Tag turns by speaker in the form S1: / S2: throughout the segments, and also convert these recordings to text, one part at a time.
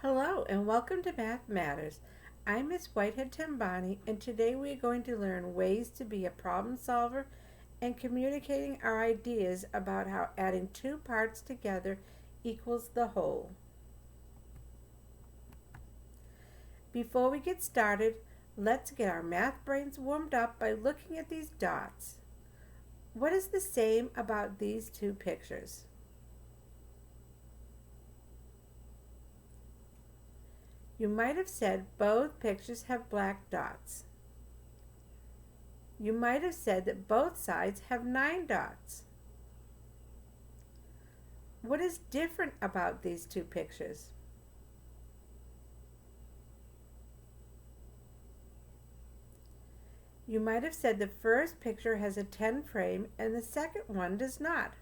S1: Hello and welcome to Math Matters. I'm Miss Whitehead Timbani, and today we are going to learn ways to be a problem solver and communicating our ideas about how adding two parts together equals the whole. Before we get started, let's get our math brains warmed up by looking at these dots. What is the same about these two pictures? You might have said both pictures have black dots. You might have said that both sides have 9 dots. What is different about these two pictures? You might have said the first picture has a 10 frame and the second one does not.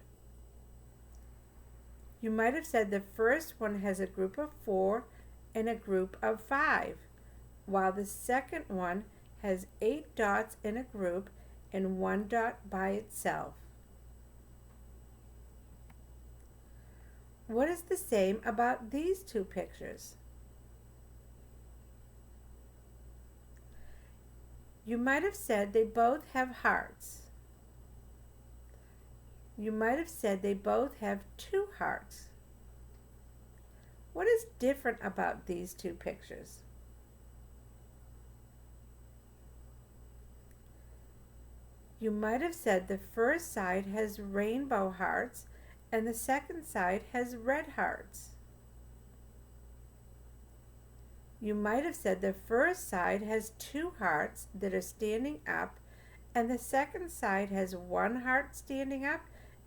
S1: You might have said the first one has a group of 4 and a group of 5, while the second one has 8 dots in a group and 1 dot by itself. What is the same about these two pictures? You might have said they both have hearts. You might have said they both have 2 hearts. What is different about these two pictures? You might have said the first side has rainbow hearts and the second side has red hearts. You might have said the first side has 2 hearts that are standing up and the second side has 1 heart standing up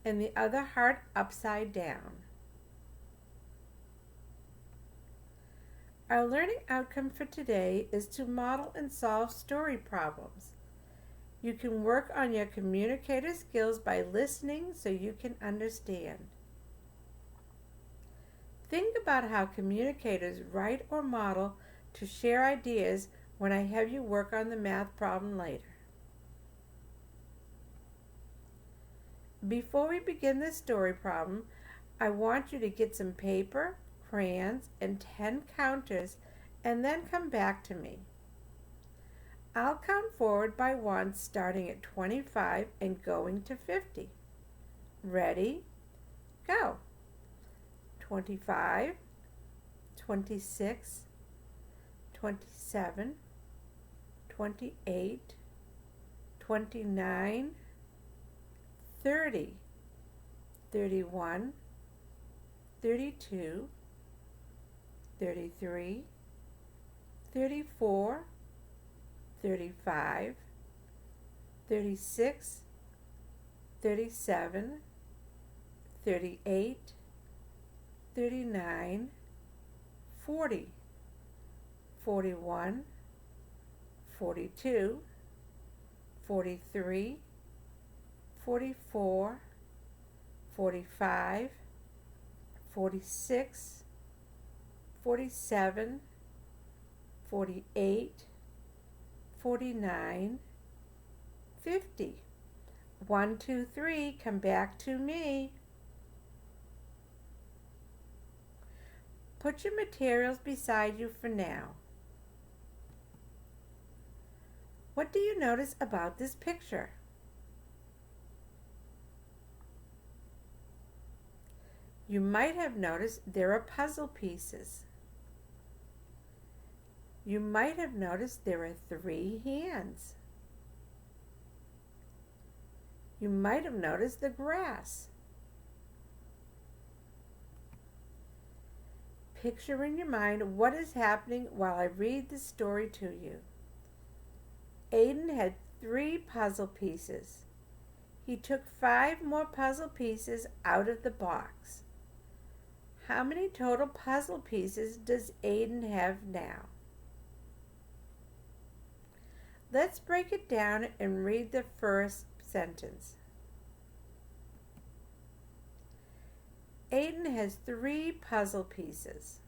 S1: and the other heart upside down. Our learning outcome for today is to model and solve story problems. You can work on your communicator skills by listening so you can understand. Think about how communicators write or model to share ideas when I have you work on the math problem later. Before we begin this story problem, I want you to get some paper, crayons, and 10 counters and then come back to me. I'll count forward by 1 starting at 25 and going to 50. Ready? Go! 25, 26, 27, 28, 29, 30, 31, 32, 33, 34, 35, 36, 37, 38, 39, 40, 41, 42, 43, 44, 45, 46, 47, 48, 49, 50. 1, 2, 3, come back to me. Put your materials beside you for now. What do you notice about this picture? You might have noticed there are puzzle pieces. You might have noticed there are 3 hands. You might have noticed the grass. Picture in your mind what is happening while I read the story to you. Aiden had 3 puzzle pieces. He took 5 more puzzle pieces out of the box. How many total puzzle pieces does Aiden have now? Let's break it down and read the first sentence. Aiden has 3 puzzle pieces.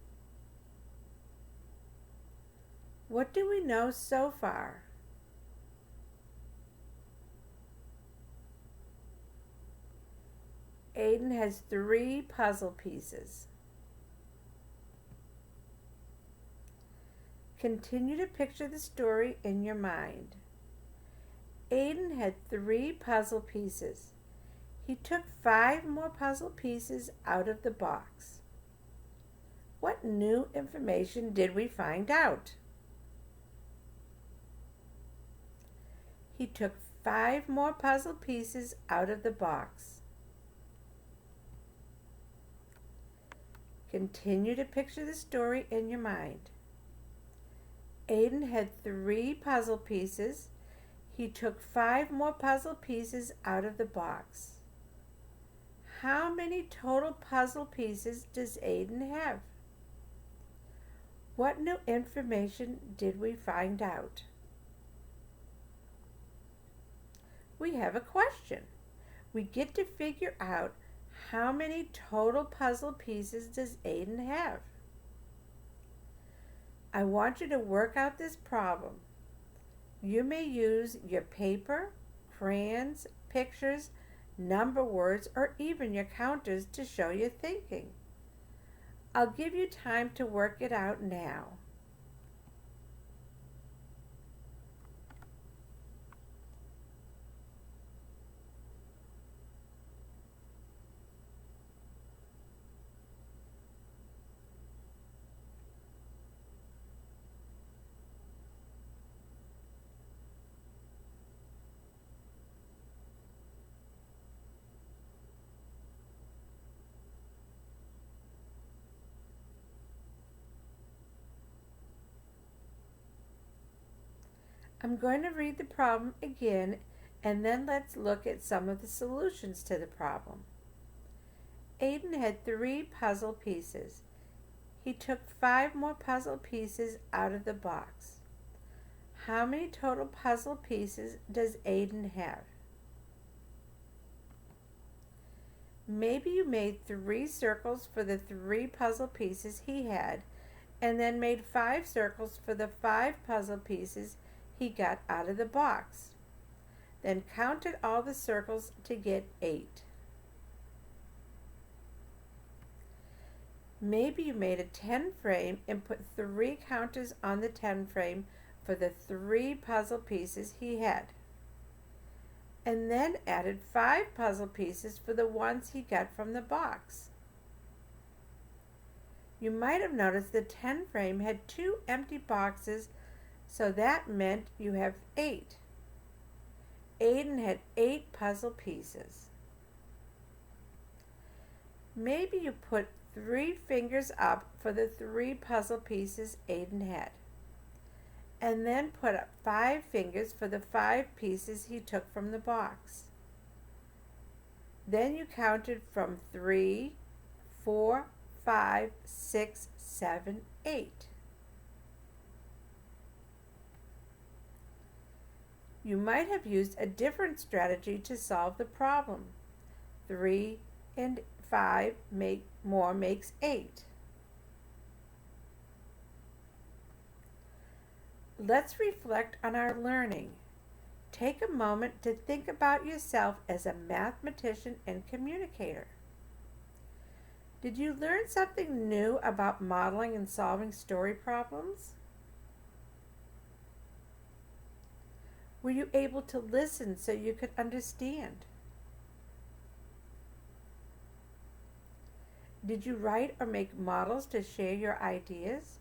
S1: What do we know so far? Aiden has 3 puzzle pieces. Continue to picture the story in your mind. Aiden had 3 puzzle pieces. He took 5 more puzzle pieces out of the box. What new information did we find out? He took 5 more puzzle pieces out of the box. Continue to picture the story in your mind. Aiden had 3 puzzle pieces. He took 5 more puzzle pieces out of the box. How many total puzzle pieces does Aiden have? What new information did we find out? We have a question. We get to figure out how many total puzzle pieces does Aiden have? I want you to work out this problem. You may use your paper, crayons, pictures, number words, or even your counters to show your thinking. I'll give you time to work it out now. I'm going to read the problem again, and then let's look at some of the solutions to the problem. Aiden had 3 puzzle pieces. He took 5 more puzzle pieces out of the box. How many total puzzle pieces does Aiden have? Maybe you made 3 circles for the 3 puzzle pieces he had, and then made 5 circles for the 5 puzzle pieces he got out of the box. Then counted all the circles to get 8. Maybe you made a 10 frame and put 3 counters on the 10 frame for the 3 puzzle pieces he had, and then added 5 puzzle pieces for the ones he got from the box. You might have noticed the 10 frame had 2 empty boxes, so that meant you have 8. Aiden had 8 puzzle pieces. Maybe you put 3 fingers up for the 3 puzzle pieces Aiden had, and then put up 5 fingers for the 5 pieces he took from the box. Then you counted from 3, 4, 5, 6, 7, 8. You might have used a different strategy to solve the problem. 3 and 5 makes 8. Let's reflect on our learning. Take a moment to think about yourself as a mathematician and communicator. Did you learn something new about modeling and solving story problems? Were you able to listen so you could understand? Did you write or make models to share your ideas?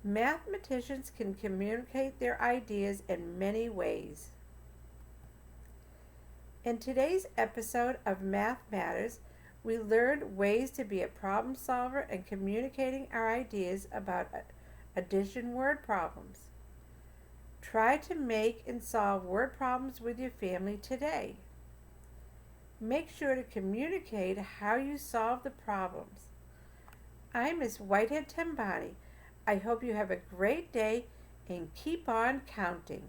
S1: Mathematicians can communicate their ideas in many ways. In today's episode of Math Matters, we learned ways to be a problem solver and communicating our ideas about addition word problems. Try to make and solve word problems with your family today. Make sure to communicate how you solve the problems. I'm Miss Whitehead Tembani. I hope you have a great day and keep on counting.